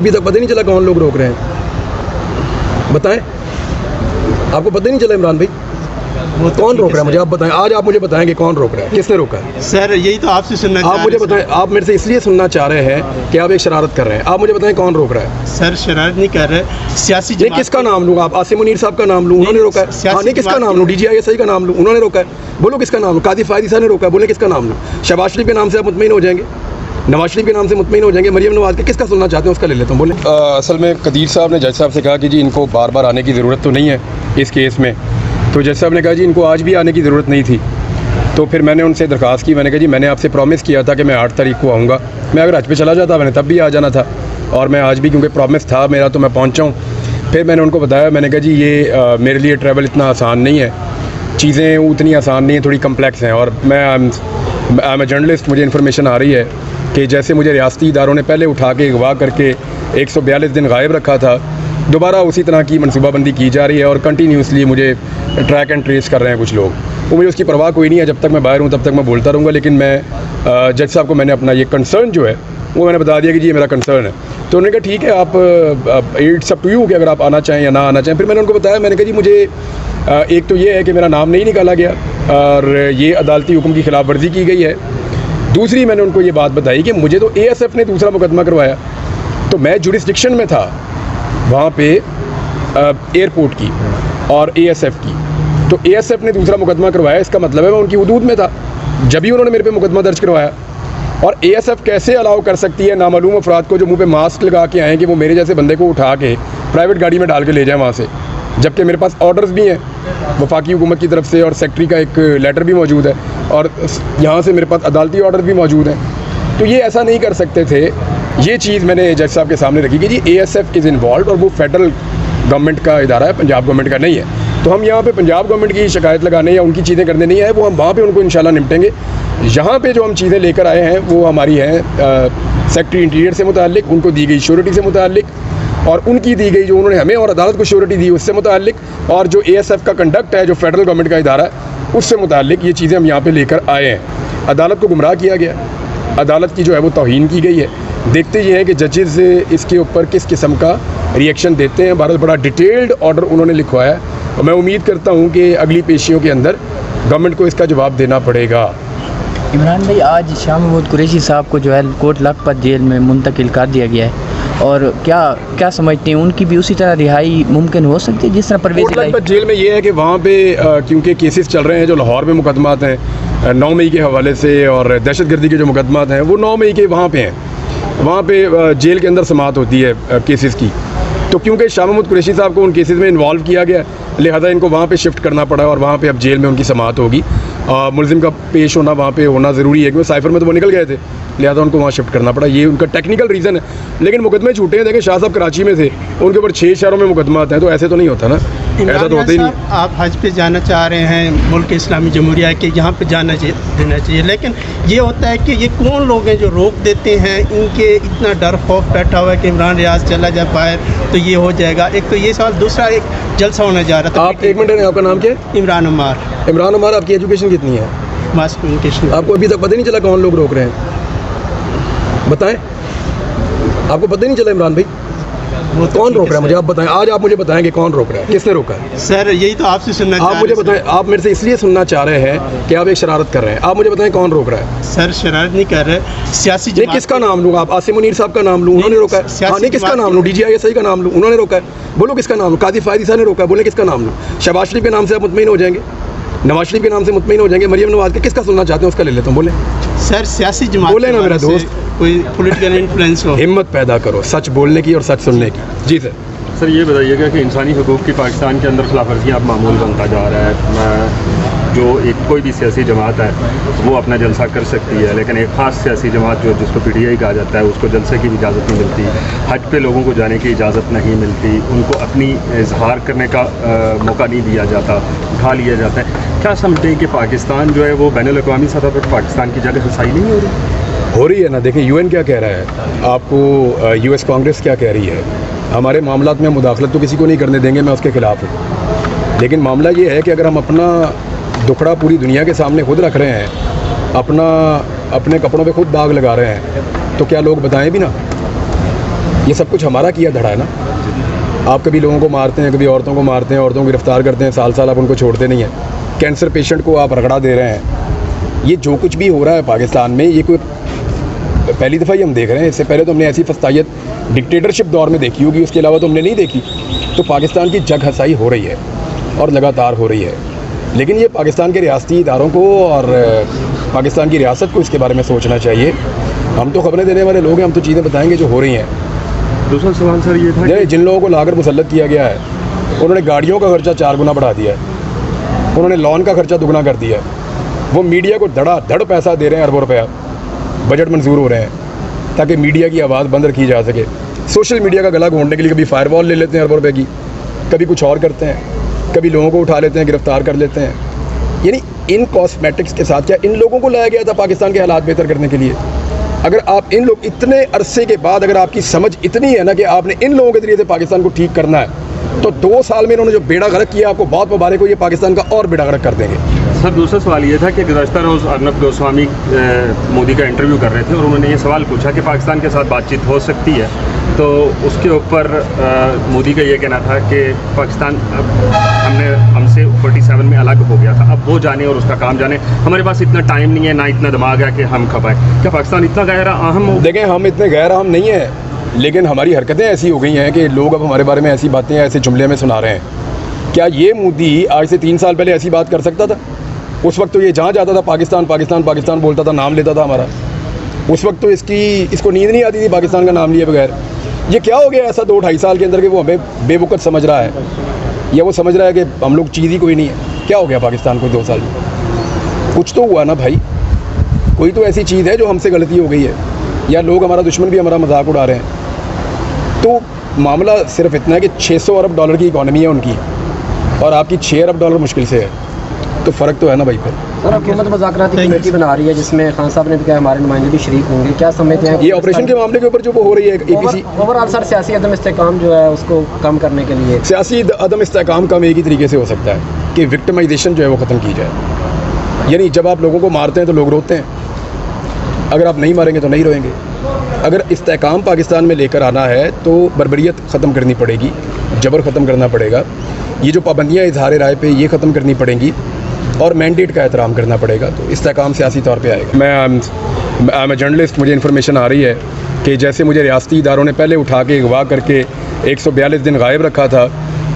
अभी तक पता ही नहीं चला कौन लोग रोक रहे हैं, बताएं। आपको पता ही नहीं चला इमरान भाई वो कौन रोक रहा है? मुझे आप बताएं, आज आप मुझे बताएंगे कौन रोक रहा है, किसने रोका है? सर यही तो आपसे सुनना आप मुझे बताएं, आप मेरे से इसलिए सुनना चाह रहे हैं कि आप एक शरारत कर रहे हैं। आप मुझे बताएं कौन रोक रहा है? सर शरारत नहीं कर रहे, सियासी नहीं, किसका नाम लूँ? आप आसिम मुनीर साहब का नाम लूँ, उन्होंने रोका है। हाँ नहीं, किसका नाम लूँ? DGISI का नाम लूँ, उन्होंने रोका है। बोलो किसका नाम लूँ? काजी फायदी साहब ने रोका है, बोले किसका नाम लूँ? शहबाज शरीफ के नाम से आप मुतमईन हो जाएंगे, नवाज शरीफ के नाम से मुतमईन हो जाएंगे, मरियम नवाज के, किसका सुनना चाहते हैं उसका ले लेता हूँ, बोले। असल में कदीर साहब ने जज साहब से कहा कि जी इनको बार बार आने की ज़रूरत तो नहीं है इस केस में, तो जज साहब ने कहा जी इनको आज भी आने की ज़रूरत नहीं थी। तो फिर मैंने उनसे दरख्वास्त की, मैंने कहा जी मैंने आपसे प्रॉमिस किया था कि मैं 8 तारीख को आऊँगा, मैं अगर हज पे चला जाता मैंने तब भी आ जाना था, और मैं आज भी क्योंकि प्रॉमिस था मेरा तो मैं पहुँचा हूँ। फिर मैंने उनको बताया, मैंने कहा जी ये मेरे लिए ट्रैवल इतना आसान नहीं है, चीज़ें उतनी आसान नहीं है, थोड़ी कम्प्लेक्स हैं, और मैं आई एम जर्नलिस्ट, मुझे इन्फॉर्मेशन आ रही है कि जैसे मुझे रियासती इदारों ने पहले उठा के अगवा करके 142 दिन गायब रखा था, दोबारा उसी तरह की मनसूबाबंदी की जा रही है और कंटिन्यूसली मुझे ट्रैक एंड ट्रेस कर रहे हैं कुछ लोग। वो मुझे उसकी परवाह कोई नहीं है, जब तक मैं बाहर हूँ तब तक मैं बोलता रहूँगा, लेकिन मैं जज साहब को मैंने अपना ये कंसर्न जो है वो मैंने बता दिया कि जी ये मेरा कंसर्न है। तो उन्होंने कहा ठीक है, आप इट्स अप टू यू कि अगर आप आना चाहें या ना आना चाहें। फिर मैंने उनको बताया, मैंने कहा जी मुझे एक तो ये है कि मेरा नाम नहीं निकाला गया और ये अदालती हुक्म की खिलाफ वर्जी की गई है। दूसरी मैंने उनको ये बात बताई कि मुझे तो ASF ने दूसरा मुकदमा करवाया, तो मैं जुरिस्डिक्शन में था वहाँ पे एयरपोर्ट की और ASF की, तो ASF ने दूसरा मुकदमा करवाया, इसका मतलब है मैं उनकी हुदूद में था जब ही उन्होंने मेरे पे मुकदमा दर्ज करवाया। और ASF कैसे अलाउ कर सकती है नामालूम अफराद को जो मुंह पे मास्क लगा के आएँ कि वो मेरे जैसे बंदे को उठा के प्राइवेट गाड़ी में डाल के ले जाए वहाँ से, जबकि मेरे पास ऑर्डर्स भी हैं वफाकी हुकूमत की तरफ से और सेक्रेटरी का एक लेटर भी मौजूद है और यहाँ से मेरे पास अदालती ऑर्डर भी मौजूद हैं। तो ये ऐसा नहीं कर सकते थे। ये चीज़ मैंने जज साहब के सामने रखी कि जी ASF इज़ इन्वॉल्व और वो फेडरल गवर्नमेंट का इदारा है, पंजाब गवर्नमेंट का नहीं है। तो हम यहाँ पे पंजाब गवर्नमेंट की शिकायत लगाने या उनकी चीज़ें करने नहीं आए, वो हम वहाँ पे उनको इंशाल्लाह निपटेंगे। यहाँ पे जो हम चीज़ें लेकर आए हैं वो हमारी हैं सेक्रेटरी इंटीरियर से मुताल्लिक, उनको दी गई श्योरिटी से मुताल्लिक, और उनकी दी गई जो उन्होंने हमें और अदालत को श्योरिटी दी उससे मुताल्लिक, और जो ASF का कंडक्ट है जो फेडरल गवर्नमेंट का इदारा है उससे मुताल्लिक ये चीज़ें हम यहाँ पे लेकर आए हैं। अदालत को गुमराह किया गया, अदालत की जो है वो तौहीन की गई है। देखते ये हैं कि जजेस इसके ऊपर किस किस्म का रिएक्शन देते हैं। बहुत बड़ा डिटेल्ड ऑर्डर उन्होंने लिखवाया है और मैं उम्मीद करता हूँ कि अगली पेशियों के अंदर गवर्नमेंट को इसका जवाब देना पड़ेगा। इमरान भाई, आज शाह महमूद कुरैशी साहब को जो है कोट लखपत जेल में मुंतकिल कर दिया गया है, और क्या समझते हैं उनकी भी उसी तरह रिहाई मुमकिन हो सकती है जिस तरह परवेज़ लखपत जेल में ये है कि वहाँ पे क्योंकि केसेस चल रहे हैं जो लाहौर में मुकदमात हैं 9 मई के हवाले से, और दहशतगर्दी के जो मुकदमात हैं वो 9 मई के वहाँ पे हैं, वहाँ पे जेल के अंदर समाअत होती है केसेस की। तो क्योंकि शाह महमूद कुरैशी साहब को उन केसेस में इन्वॉल्व किया गया, लिहाजा इनको वहाँ पे शिफ्ट करना पड़ा और वहाँ पे अब जेल में उनकी समाअत होगी। मुलजिम का पेश होना वहाँ पे होना ज़रूरी है क्योंकि साइफर में तो वो निकल गए थे, लिहाजा उनको वहाँ शिफ्ट करना पड़ा। ये उनका टेक्निकल रीज़न है, लेकिन मुकदमे छूटे हैं। देखें, शाह साहब कराची में थे, उनके ऊपर 6 शहरों में मुकदमात हैं, तो ऐसे तो नहीं होता ना, ऐसा तो होता ही नहीं। आप हज पे जाना चाह रहे हैं मुल्क इस्लामी जमहूरिया के, यहाँ पे देना चाहिए, लेकिन ये होता है कि ये कौन लोग हैं जो रोक देते हैं? इनके इतना डर खौफ बैठा हुआ है कि इमरान रियाज चला जाए बाहर तो ये हो जाएगा। एक तो ये सवाल, दूसरा एक जलसा होने जा रहा था। आप एक मिनट, आपका नाम क्या है? इमरान अमार। इमरान अमार, आपकी एजुकेशन कितनी है? Mass communication. आपको अभी तक पता नहीं चला कौन लोग रोक रहे हैं, बताएं। आपको पता ही नहीं चला इमरान भाई वो कौन रोक रहा है? मुझे आप बताएं, आज आप मुझे बताएंगे कौन रोक रहा है, किसने रोका है? सर यही तो आपसे सुनना आप मुझे बताएं, आप मेरे से इसलिए सुनना चाह रहे हैं कि आप एक शरारत कर रहे हैं। आप मुझे बताएं कौन रोक रहा है? सर शरारत नहीं कर रहे, सियासी नहीं, किसका नाम लूँ? आप आसिम मुनीर साहब का नाम लूँ, उन्होंने रोका है। हाँ नहीं, किसका नाम लूँ? DGISI का नाम लूँ, उन्होंने रोका है। बोलो किसका नाम? काजी फायदी साहब ने रोका है, बोले किसका नाम लूँ? शहबाज शरीफ के नाम से आप मुतमईन हो जाएंगे, नवाज शरीफ के नाम से मुतमईन हो जाएंगे, मरियम नवाज के, किसका सुनना चाहते हैं उसका ले लेता हूँ, बोले। सर सियासी जमात बोले ना मेरा दोस्त, कोई पॉलिटिकल इन्फ्लुएंस हो। हिम्मत पैदा करो सच बोलने की और सच सुनने की। जी सर। सर ये बताइएगा कि इंसानी हकूक़ की पाकिस्तान के अंदर खिलाफवर्जियाँ अब मामूल बनता जा रहा है। जो एक कोई भी सियासी जमात है वो अपना जलसा कर सकती है, लेकिन एक ख़ास सियासी जमात जो जिसको PTI कहा जाता है उसको जलसे की भी इजाज़त नहीं मिलती, हज पे लोगों को जाने की इजाज़त नहीं मिलती, उनको अपनी इजहार करने का मौका नहीं दिया जाता, उठा लिया जाता है। क्या समझते हैं कि पाकिस्तान जो है वो बैनुल-अक़वामी सतह पर पाकिस्तान की जगह रसाई नहीं हो रही है ना? देखिए UN क्या कह रहा है, आपको US कांग्रेस क्या कह रही है। हमारे मामलात में मुदाखलत तो किसी को नहीं करने देंगे, मैं उसके ख़िलाफ़ हूँ, लेकिन मामला ये है कि अगर हम अपना दुखड़ा पूरी दुनिया के सामने खुद रख रहे हैं, अपने कपड़ों पे खुद दाग लगा रहे हैं, तो क्या लोग बताएं भी ना? ये सब कुछ हमारा किया धड़ा है ना। आप कभी लोगों को मारते हैं, कभी औरतों को मारते हैं, औरतों को गिरफ्तार करते हैं, साल साल आप उनको छोड़ते नहीं हैं। कैंसर पेशेंट को आप रगड़ा दे रहे हैं। ये जो कुछ भी हो रहा है पाकिस्तान में, ये कोई पहली दफ़ा ही हम देख रहे हैं। इससे पहले तो हमने ऐसी फस्तायत डिक्टेटरशिप दौर में देखी होगी, उसके अलावा तो हमने नहीं देखी। तो पाकिस्तान की जग हसाई हो रही है और लगातार हो रही है। लेकिन ये पाकिस्तान के रियासती इदारों को और पाकिस्तान की रियासत को इसके बारे में सोचना चाहिए। हम तो खबरें देने वाले लोग हैं, हम तो चीज़ें बताएंगे जो हो रही हैं। दूसरा सवाल सर ये था कि जिन लोगों को लाकर मुसल्लत किया गया है, उन्होंने गाड़ियों का खर्चा 4 गुना बढ़ा दिया है, उन्होंने लॉन का खर्चा दुगना कर दिया है। वो मीडिया को धड़ाधड़ पैसा दे रहे हैं, अरबों रुपया बजट मंजूर हो रहे हैं ताकि मीडिया की आवाज़ बंद रखी जा सके। सोशल मीडिया का गला घोंटने के लिए कभी फायरवॉल ले लेते हैं अरबों रुपये की, कभी कुछ और करते हैं, कभी लोगों को उठा लेते हैं, गिरफ्तार कर लेते हैं। यानी इन कॉस्मेटिक्स के साथ क्या इन लोगों को लाया गया था पाकिस्तान के हालात बेहतर करने के लिए? अगर आप इन लोग इतने अरसे के बाद अगर आपकी समझ इतनी है ना कि आपने इन लोगों के जरिए से पाकिस्तान को ठीक करना है, तो 2 साल में इन्होंने जो बेड़ा गर्क किया, आपको बहुत मुबारक हो, ये पाकिस्तान का और बेड़ा गर्क कर देंगे। सर दूसरा सवाल ये था कि गुज़श्ता रोज़ अर्नब गोस्वामी मोदी का इंटरव्यू कर रहे थे और उन्होंने ये सवाल पूछा कि पाकिस्तान के साथ बातचीत हो सकती है। तो उसके ऊपर मोदी का ये कहना था कि पाकिस्तान अब हमसे 47 में अलग हो गया था, अब वो जाने और उसका काम जाने, हमारे पास इतना टाइम नहीं है, ना इतना दिमाग है कि हम खपाएं। क्या पाकिस्तान इतना गहरा अहम हो? देखें, हम इतने गैर अहम नहीं हैं, लेकिन हमारी हरकतें ऐसी हो गई हैं कि लोग अब हमारे बारे में ऐसी बातें ऐसे जुमले में सुना रहे हैं। क्या ये मोदी आज से 3 साल पहले ऐसी बात कर सकता था? उस वक्त तो ये जहाँ जाता था पाकिस्तान पाकिस्तान पाकिस्तान बोलता था, नाम लेता था हमारा। उस वक्त तो इसको नींद नहीं आती थी पाकिस्तान का नाम लिए बगैर। ये क्या हो गया ऐसा 2-2.5 साल के अंदर कि वो हमें बेवकूफ़ समझ रहा है, या वो समझ रहा है कि हम लोग चीज़ ही कोई नहीं है? क्या हो गया पाकिस्तान को 2 साल में? कुछ तो हुआ ना भाई, कोई तो ऐसी चीज़ है जो हमसे गलती हो गई है, या लोग हमारा दुश्मन भी हमारा मजाक उड़ा रहे हैं। तो मामला सिर्फ इतना है कि 600 अरब डॉलर की इकॉनमी है उनकी, और आपकी 6 अरब डॉलर मुश्किल से है। तो फ़र्क तो है ना भाई फिर। सर, हुकूमत मुज़ाकराती कमेटी बना रही है जिसमें खान साहब ने भी कहा हमारे नुमाइंदे भी शरीक होंगे, क्या समझते हैं? ये ऑपरेशन के मामले के ऊपर जो वो हो रही है APC ओवरऑल सर सियासी अदम इस्तेकाम जो है उसको कम करने के लिए, सियासी अदम इस्तेकाम कम एक ही तरीके से हो सकता है कि विक्टिमाइजेशन जो है वो ख़त्म की जाए। यानी जब आप लोगों को मारते हैं तो लोग रोते हैं, अगर आप नहीं मारेंगे तो नहीं रोएंगे। अगर इस्तेकाम पाकिस्तान में लेकर आना है तो बर्बरियत ख़त्म करनी पड़ेगी, जबर ख़त्म करना पड़ेगा, ये जो पाबंदियाँ इजहार राय पे ये ख़त्म करनी पड़ेंगी, और मैंडेट का एहतराम करना पड़ेगा। तो इस्तेकाम सियासी तौर पे आएगा। मैं जर्नलिस्ट, मुझे इन्फॉर्मेशन आ रही है कि जैसे मुझे रियासती इदारों ने पहले उठा के अगवा करके 142 दिन गायब रखा था,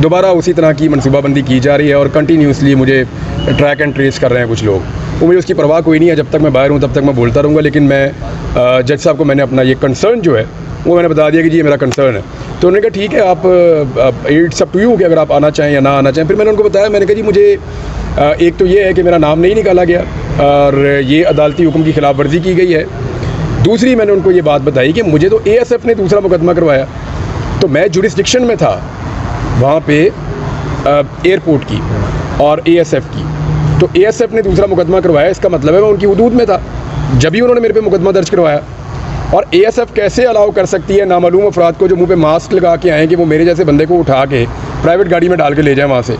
दोबारा उसी तरह की मनसूबाबंदी की जा रही है और कंटिन्यूसली मुझे ट्रैक एंड ट्रेस कर रहे हैं कुछ लोग। वो मुझे उसकी परवाह कोई नहीं है, जब तक मैं बाहर हूँ तब तक मैं बोलता रहूँगा। लेकिन मैं जज साहब को मैंने अपना ये कंसर्न जो है वो मैंने बता दिया कि जी ये मेरा कंसर्न है। तो उन्होंने कहा ठीक है, आप इट्स अप टू यू कि अगर आप आना चाहें या ना आना चाहें। फिर मैंने उनको बताया, मैंने कहा जी मुझे एक तो ये है कि मेरा नाम नहीं निकाला गया और ये अदालती हुक्म की खिलाफ वर्जी की गई है। दूसरी मैंने उनको ये बात बताई कि मुझे तो ASF ने दूसरा मुकदमा करवाया, तो मैं जुरिस्डिक्शन में था वहाँ पे एयरपोर्ट की और ASF की, तो ASF ने दूसरा मुकदमा करवाया, इसका मतलब है मैं उनकी हुदूद में था जब ही उन्होंने मेरे पे मुकदमा दर्ज करवाया। और ASF कैसे अलाउ कर सकती है नामालूम अफराद को जो मुँह पे मास्क लगा के आएँ कि वो मेरे जैसे बंदे को उठा के प्राइवेट गाड़ी में डाल के ले जाए वहाँ से,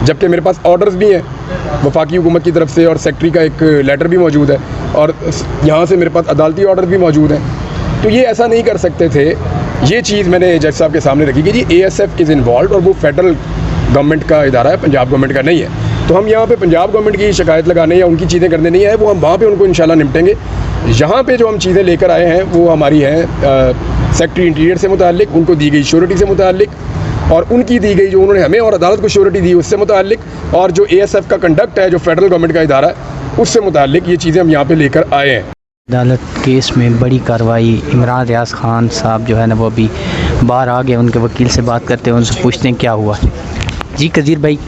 जबकि मेरे पास ऑर्डर्स भी हैं वफाकी हुकूमत की तरफ से और सेक्रेटरी का एक लेटर भी मौजूद है और यहाँ से मेरे पास अदालती ऑर्डर भी मौजूद हैं। तो ये ऐसा नहीं कर सकते थे। ये चीज़ मैंने जज साहब के सामने रखी कि जी ASF इज़ इन्वॉल्व और वो फेडरल गवर्नमेंट का इदारा है, पंजाब गवर्नमेंट का नहीं है। तो हम यहाँ पे पंजाब गवर्नमेंट की शिकायत लगाने या उनकी चीज़ें करने नहीं आए, वो हम वहाँ पे उनको इंशाल्लाह निपटेंगे। यहाँ पे जो हम चीज़ें लेकर आए हैं वो हमारी हैं सेक्रेटरी इंटीरियर से मुताल्लिक, उनको दी गई श्योरिटी से मुताल्लिक, और उनकी दी गई जो उन्होंने हमें और अदालत को श्योरिटी दी उससे मुताल्लिक, और जो ASF का कंडक्ट है जो फेडरल गवर्नमेंट का इदारा है उससे मुताल्लिक ये चीज़ें हम यहाँ पे लेकर आए हैं। अदालत केस में बड़ी कार्रवाई, इमरान रियाज खान साहब जो है ना वो अभी बाहर आ गए, उनके वकील से बात करते हैं, उनसे पूछते हैं क्या हुआ। जी कदीर भाई,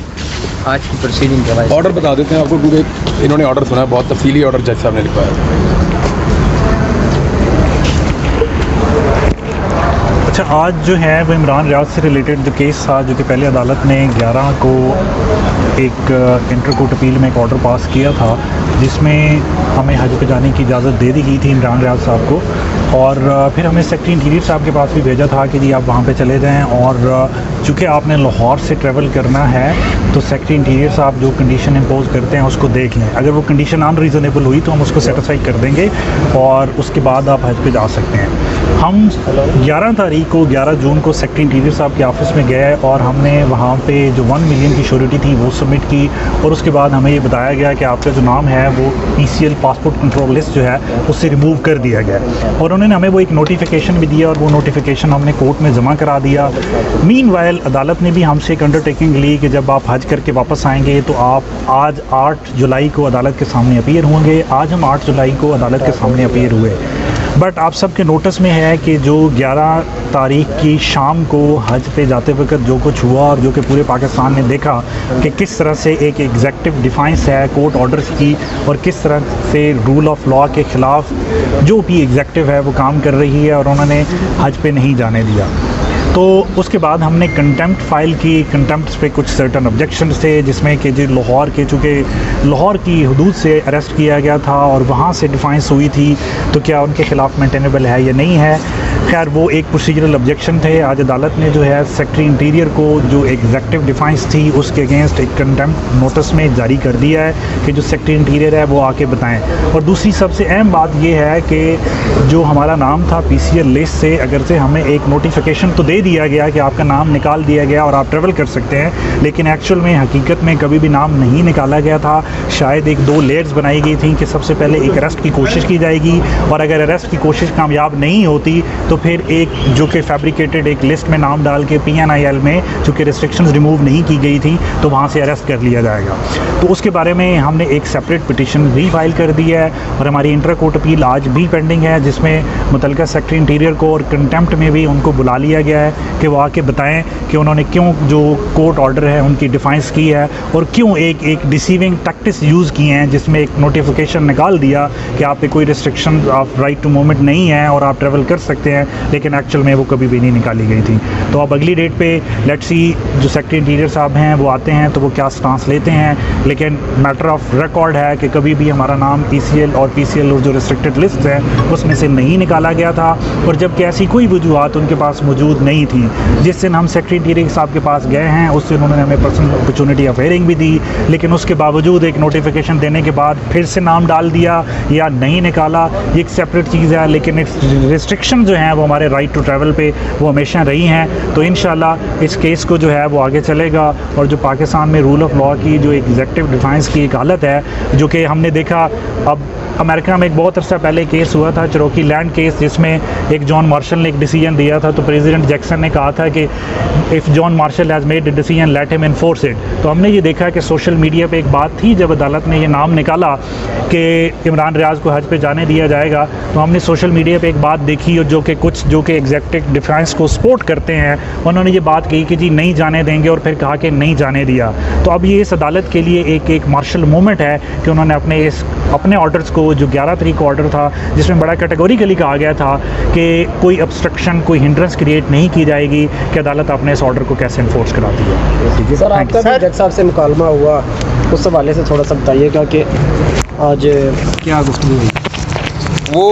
आज की प्रोसीडिंग के बाद ऑर्डर बता देते हैं आपको, पूरे इन्होंने ऑर्डर सुना है, बहुत तफसीली ऑर्डर जज साहब ने लिखवाया। अच्छा, आज जो है वो इमरान रियाज से रिलेटेड जो केस था, जो कि पहले अदालत ने 11 को एक इंटर कोर्ट अपील में एक ऑर्डर पास किया था जिसमें हमें हज पे जाने की इजाज़त दे दी गई थी इमरान रियाज साहब को, और फिर हमें सेक्रेटरी इंटीरियर साहब के पास भी भेजा था कि जी आप वहाँ पे चले जाएं, और चूँकि आपने लाहौर से ट्रैवल करना है तो सेक्रेटरी इंटीरियर साहब जो कंडीशन इम्पोज करते हैं उसको देख लें, अगर वो कंडीशन अनरीज़नेबल हुई तो हम उसको सेटिस्फाई कर देंगे और उसके बाद आप हज पे जा सकते हैं। हम 11 तारीख को 11 जून को सेक्रेटरी इंटीरियर साहब के ऑफिस में गए और हमने वहाँ पे जो 1 मिलियन की श्योरिटी थी वो सबमिट की, और उसके बाद हमें ये बताया गया कि आपका जो नाम है वो PCL पासपोर्ट कंट्रोल लिस्ट जो है उससे रिमूव कर दिया गया, और उन्होंने हमें वो एक नोटिफिकेशन भी दिया और वो नोटिफिकेशन हमने कोर्ट में जमा करा दिया। मीनवाइल अदालत ने भी हमसे एक अंडरटेकिंग ली कि जब आप हज करके वापस आएंगे तो आप आज 8 जुलाई को अदालत के सामने अपीयर होंगे। आज हम 8 जुलाई को अदालत के सामने अपीयर हुए, बट आप सबके नोटिस में है कि जो 11 तारीख की शाम को हज पे जाते वक्त जो कुछ हुआ और जो कि पूरे पाकिस्तान ने देखा कि किस तरह से एक एग्जेक्टिव डिफाइंस है कोर्ट ऑर्डर्स की, और किस तरह से रूल ऑफ लॉ के ख़िलाफ़ जो भी एग्जेक्टिव है वो काम कर रही है, और उन्होंने हज पे नहीं जाने दिया। तो उसके बाद हमने कंटेम्प्ट फाइल की। कंटेम्प्ट पे कुछ सर्टन ऑब्जेक्शंस थे, जिसमें कि जो लाहौर के, चूँकि लाहौर की हदूद से अरेस्ट किया गया था और वहाँ से डिफाइंस हुई थी, तो क्या उनके ख़िलाफ़ मेंटेनेबल है या नहीं है। खैर वो एक प्रोसीजरल ऑब्जेक्शन थे। आज अदालत ने जो है सेक्रेटरी इंटीरियर को जो एग्जेक्टिव डिफाइंस थी उसके अगेंस्ट एक कंटेम्प्ट नोटिस में जारी कर दिया है कि जो सेक्रेटरी इंटीरियर है वो आके बताएं। और दूसरी सबसे अहम बात ये है कि जो हमारा नाम था PCL लिस्ट से, अगर से हमें एक नोटिफिकेशन तो दे दिया गया कि आपका नाम निकाल दिया गया और आप ट्रेवल कर सकते हैं, लेकिन एक्चुअल में हकीकत में कभी भी नाम नहीं निकाला गया था। शायद 1-2 लेयर्स बनाई गई थी कि सबसे पहले एक अरेस्ट की कोशिश की जाएगी, और अगर अरेस्ट की कोशिश कामयाब नहीं होती तो फिर एक जो कि फैब्रिकेटेड एक लिस्ट में नाम डाल के PNIL में चूँकि रिस्ट्रिक्शंस रिमूव नहीं की गई थी तो वहाँ से अरेस्ट कर लिया जाएगा। तो उसके बारे में हमने एक सेपरेट पिटिशन भी फाइल कर दी है, और हमारी इंटर कोर्ट अपील आज भी पेंडिंग है, जिसमें मुतलका सेक्रेटरी इंटीरियर को और कंटेम्प्ट में भी उनको बुला लिया गया है कि वो आके बताएं कि उन्होंने क्यों जो कोर्ट ऑर्डर है उनकी डिफाइंस की है, और क्यों एक डिसीविंग टैक्टिक्स यूज़ किए हैं, जिसमें एक नोटिफिकेशन निकाल दिया कि आप पे कोई restriction of right to movement नहीं है और आप ट्रेवल कर सकते हैं, लेकिन एक्चुअल में वो कभी भी नहीं निकाली गई थी। तो अब अगली डेट पे लेट्स सी जो सेक्रेटरी इंटीरियर साहब हैं वो आते हैं तो वो क्या स्टांस लेते हैं, लेकिन मैटर ऑफ रिकॉर्ड है कि कभी भी हमारा नाम PCL और PCL और जो रिस्ट्रिक्टेड लिस्ट है उसमें से नहीं निकाला गया था, और जबकि ऐसी कोई वजूहत उनके पास मौजूद नहीं थी। जिस दिन हम सेक्रेटरी इंटीरियर साहब के पास गए हैं उस दिन उन्होंने हमें पर्सनल अपॉर्चुनिटी ऑफ हियरिंग भी दी, लेकिन उसके बावजूद एक नोटिफिकेशन देने के बाद फिर से नाम डाल दिया या नहीं निकाला, ये एक सेपरेट चीज़ है। लेकिन रिस्ट्रिक्शन जो हैं वो हमारे राइट टू ट्रैवल पे वो हमेशा रही हैं। तो इंशाल्लाह इस केस को जो है वो आगे चलेगा, और जो पाकिस्तान में रूल ऑफ लॉ की जो एग्जेक्टिव डिफाइंस की एक हालत है, जो कि हमने देखा अब अमेरिका में एक बहुत अर्सा पहले केस हुआ था चरोकी लैंड केस, जिसमें एक जॉन मार्शल ने एक डिसीजन दिया था, तो प्रेसिडेंट जैक्सन ने कहा था कि if John Marshall has made a decision let him enforce it. तो हमने ये देखा कि सोशल मीडिया पे एक बात थी जब अदालत ने ये नाम निकाला कि इमरान रियाज को हज पे जाने दिया जाएगा, तो हमने सोशल मीडिया पे एक बात देखी, और जो कि कुछ जो कि एग्जेक्टिव डिफेंस को सपोर्ट करते हैं उन्होंने ये बात कही कि जी नहीं जाने देंगे, और फिर कहा कि नहीं जाने दिया। तो अब ये इस अदालत के लिए एक मार्शल मूवमेंट है कि उन्होंने अपने ऑर्डर्स को, जो 11 तारीख का ऑर्डर था जिसमें बड़ा कैटेगोरिकली कहा गया था कि कोई ऑब्स्ट्रक्शन, कोई हिंड्रेंस क्रिएट नहीं की जाएगी, कि अदालत अपने इस ऑर्डर को कैसे इन्फोर्स कराती है। सर आपका भी जज साहब से मुकालमा हुआ, उस हवाले से थोड़ा सा बताइएगा कि आज क्या गुफ्तगू हुई। वो